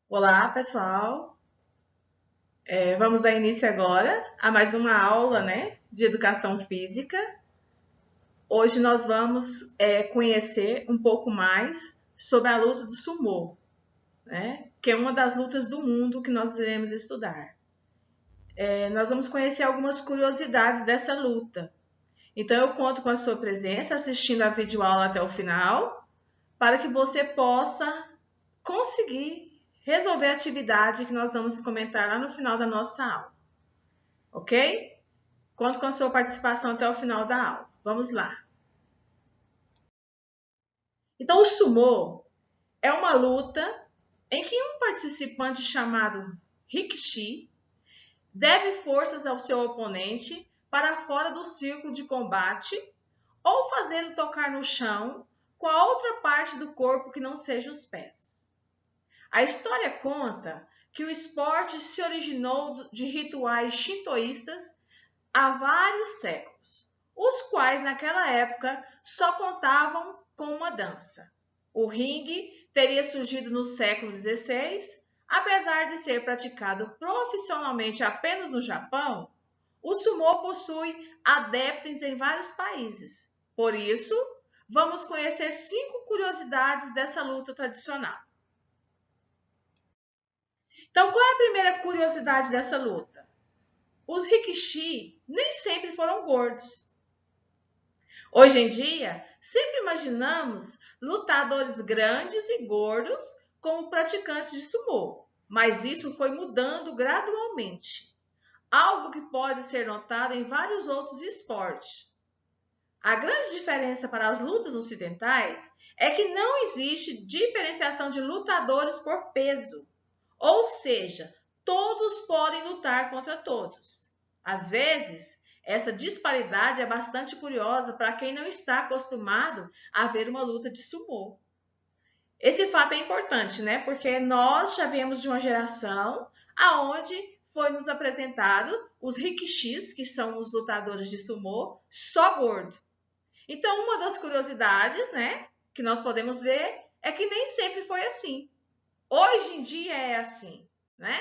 Olá, pessoal. Vamos dar início agora a mais uma aula, né, de educação física. Hoje nós vamos conhecer um pouco mais sobre a luta do sumô, né, que é uma das lutas do mundo que nós iremos estudar. Nós vamos conhecer algumas curiosidades dessa luta. Então eu conto com a sua presença assistindo a videoaula até o final, para que você possa conseguir resolver a atividade que nós vamos comentar lá no final da nossa aula. Ok? Conto com a sua participação até o final da aula. Vamos lá. Então, o sumô é uma luta em que um participante chamado rikishi deve forças ao seu oponente para fora do círculo de combate ou fazê-lo tocar no chão com a outra parte do corpo que não seja os pés. A história conta que o esporte se originou de rituais shintoístas há vários séculos, os quais naquela época só contavam com uma dança. O ringue teria surgido no século XVI, apesar de ser praticado profissionalmente apenas no Japão. O sumô possui adeptos em vários países. Por isso, vamos conhecer 5 curiosidades dessa luta tradicional. Então, qual é a primeira curiosidade dessa luta? Os rikishi nem sempre foram gordos. Hoje em dia, sempre imaginamos lutadores grandes e gordos como praticantes de sumô, mas isso foi mudando gradualmente, algo que pode ser notado em vários outros esportes. A grande diferença para as lutas ocidentais é que não existe diferenciação de lutadores por peso, ou seja, todos podem lutar contra todos. Às vezes, essa disparidade é bastante curiosa para quem não está acostumado a ver uma luta de sumô. Esse fato é importante, né? Porque nós já viemos de uma geração aonde foi nos apresentado os rikishis, que são os lutadores de sumô, só gordo. Então, uma das curiosidades, né, que nós podemos ver é que nem sempre foi assim. Hoje em dia é assim, né?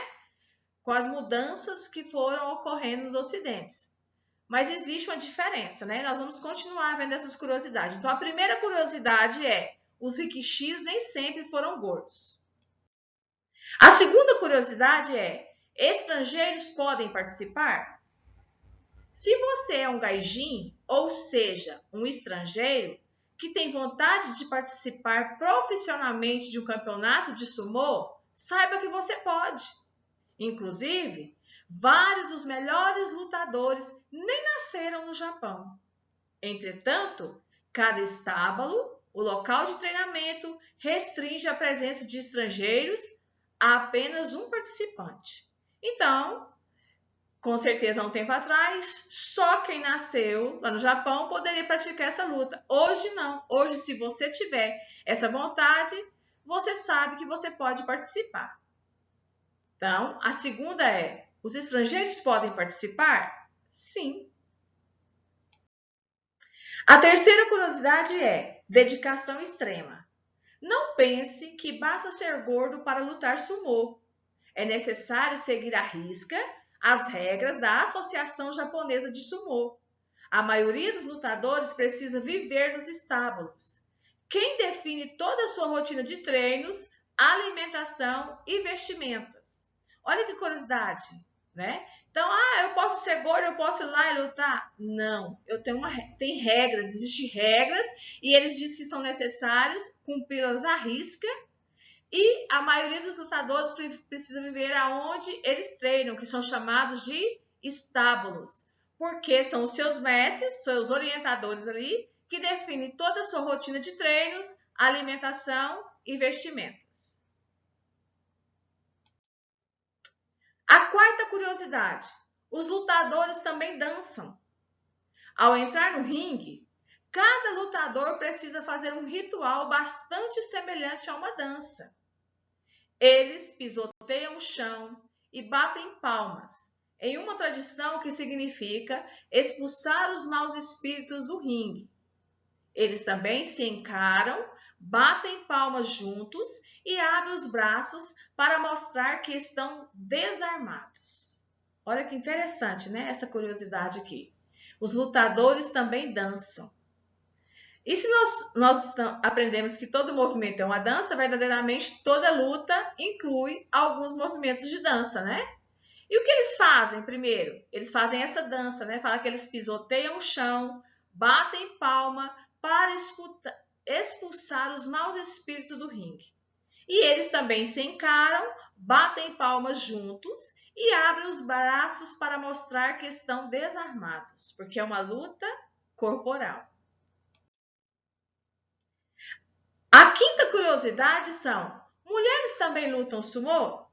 Com as mudanças que foram ocorrendo nos ocidentes. Mas existe uma diferença, né? Nós vamos continuar vendo essas curiosidades. Então, a primeira curiosidade é: os rikishis nem sempre foram gordos. A segunda curiosidade é: estrangeiros podem participar? Se você é um gaijin, ou seja, um estrangeiro, que tem vontade de participar profissionalmente de um campeonato de sumô, saiba que você pode. Inclusive, vários dos melhores lutadores nem nasceram no Japão. Entretanto, cada estábulo, o local de treinamento, restringe a presença de estrangeiros a apenas um participante. Então, com certeza, há um tempo atrás, só quem nasceu lá no Japão poderia praticar essa luta. Hoje não. Hoje, se você tiver essa vontade, você sabe que você pode participar. Então, a segunda é: os estrangeiros podem participar? Sim. A terceira curiosidade é: dedicação extrema. Não pense que basta ser gordo para lutar sumô. É necessário seguir à risca as regras da Associação Japonesa de Sumô. A maioria dos lutadores precisa viver nos estábulos. Quem define toda a sua rotina de treinos, alimentação e vestimentas? Olha que curiosidade, né? Então, eu posso ser gordo, eu posso ir lá e lutar? Não, tem regras, existem regras e eles dizem que são necessários cumpri-las à risca. E a maioria dos lutadores precisa viver aonde eles treinam, que são chamados de estábulos, porque são os seus mestres, seus orientadores ali, que definem toda a sua rotina de treinos, alimentação e vestimentas. A quarta curiosidade: os lutadores também dançam. Ao entrar no ringue, cada lutador precisa fazer um ritual bastante semelhante a uma dança. Eles pisoteiam o chão e batem palmas, em uma tradição que significa expulsar os maus espíritos do ringue. Eles também se encaram batem palmas juntos e abrem os braços para mostrar que estão desarmados. Olha que interessante, né? Essa curiosidade aqui. Os lutadores também dançam. E se nós aprendemos que todo movimento é uma dança, verdadeiramente toda luta inclui alguns movimentos de dança, né? E o que eles fazem primeiro? Eles fazem essa dança, né? Fala que eles pisoteiam o chão, batem palma para expulsar os maus espíritos do ringue. E eles também se encaram, batem palmas juntos e abrem os braços para mostrar que estão desarmados, porque é uma luta corporal. A quinta curiosidade são: mulheres também lutam sumô?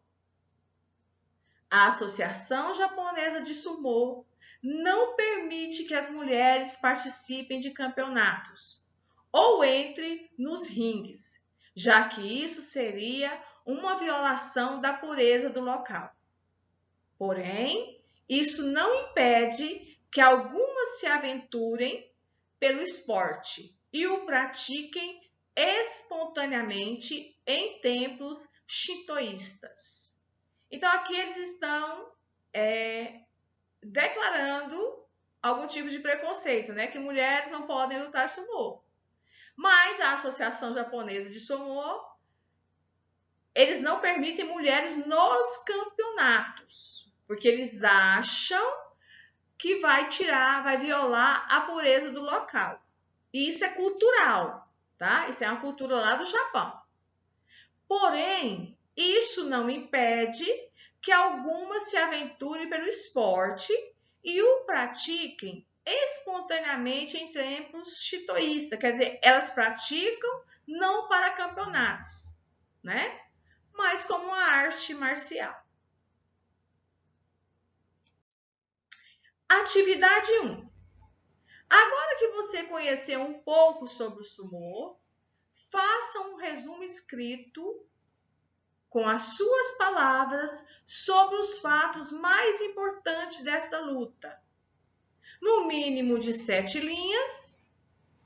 A Associação Japonesa de Sumô não permite que as mulheres participem de campeonatos ou entrem nos ringues, já que isso seria uma violação da pureza do local. Porém, isso não impede que algumas se aventurem pelo esporte e o pratiquem espontaneamente em templos shintoístas. Então, aqui eles estão declarando algum tipo de preconceito, né? Que mulheres não podem lutar sumô. Mas a Associação Japonesa de Sumô, eles não permitem mulheres nos campeonatos, porque eles acham que vai violar a pureza do local. E isso é cultural, tá? Isso é uma cultura lá do Japão. Porém, isso não impede que algumas se aventurem pelo esporte e o pratiquem espontaneamente em templos shintoístas. Quer dizer, elas praticam não para campeonatos, né? Mas como uma arte marcial. Atividade 1. Agora que você conheceu um pouco sobre o sumô, faça um resumo escrito com as suas palavras sobre os fatos mais importantes desta luta. No mínimo de 7 linhas,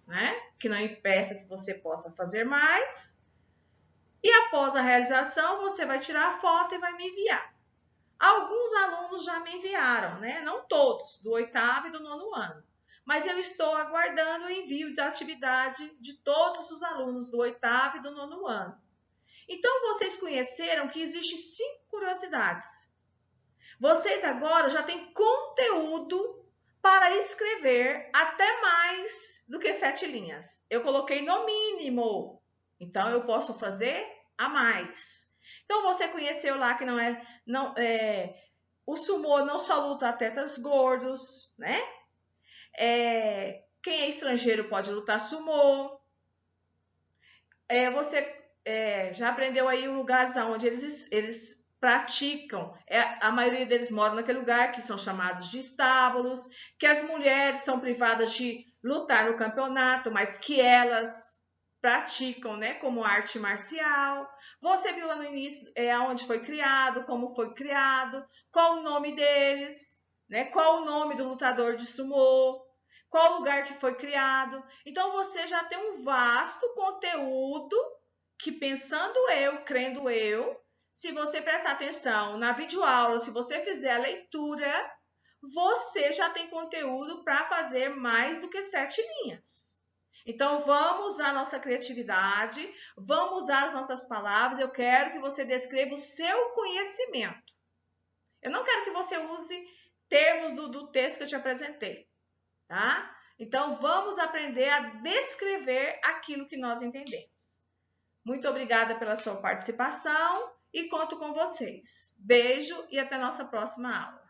né? Que não impeça que você possa fazer mais. E após a realização, você vai tirar a foto e vai me enviar. Alguns alunos já me enviaram, né? Não todos, do 8º e do 9º ano. Mas eu estou aguardando o envio da atividade de todos os alunos do 8º e do 9º ano. Então, vocês conheceram que existem 5 curiosidades. Vocês agora já têm conteúdo para escrever até mais do que 7 linhas. Eu coloquei no mínimo, então eu posso fazer a mais. Então, você conheceu lá que o sumô não só luta atletas gordos, né? Quem é estrangeiro pode lutar sumô. Você já aprendeu aí lugares onde eles praticam. A maioria deles moram naquele lugar que são chamados de estábulos, que as mulheres são privadas de lutar no campeonato, mas que elas praticam, né, como arte marcial. Você viu lá no início onde foi criado, como foi criado, qual o nome deles, né, qual o nome do lutador de sumô, qual o lugar que foi criado. Então, você já tem um vasto conteúdo que, pensando eu, crendo eu, se você prestar atenção na videoaula, se você fizer a leitura, você já tem conteúdo para fazer mais do que 7 linhas. Então, vamos usar a nossa criatividade, vamos usar as nossas palavras. Eu quero que você descreva o seu conhecimento. Eu não quero que você use termos do texto que eu te apresentei, tá? Então, vamos aprender a descrever aquilo que nós entendemos. Muito obrigada pela sua participação e conto com vocês. Beijo e até nossa próxima aula.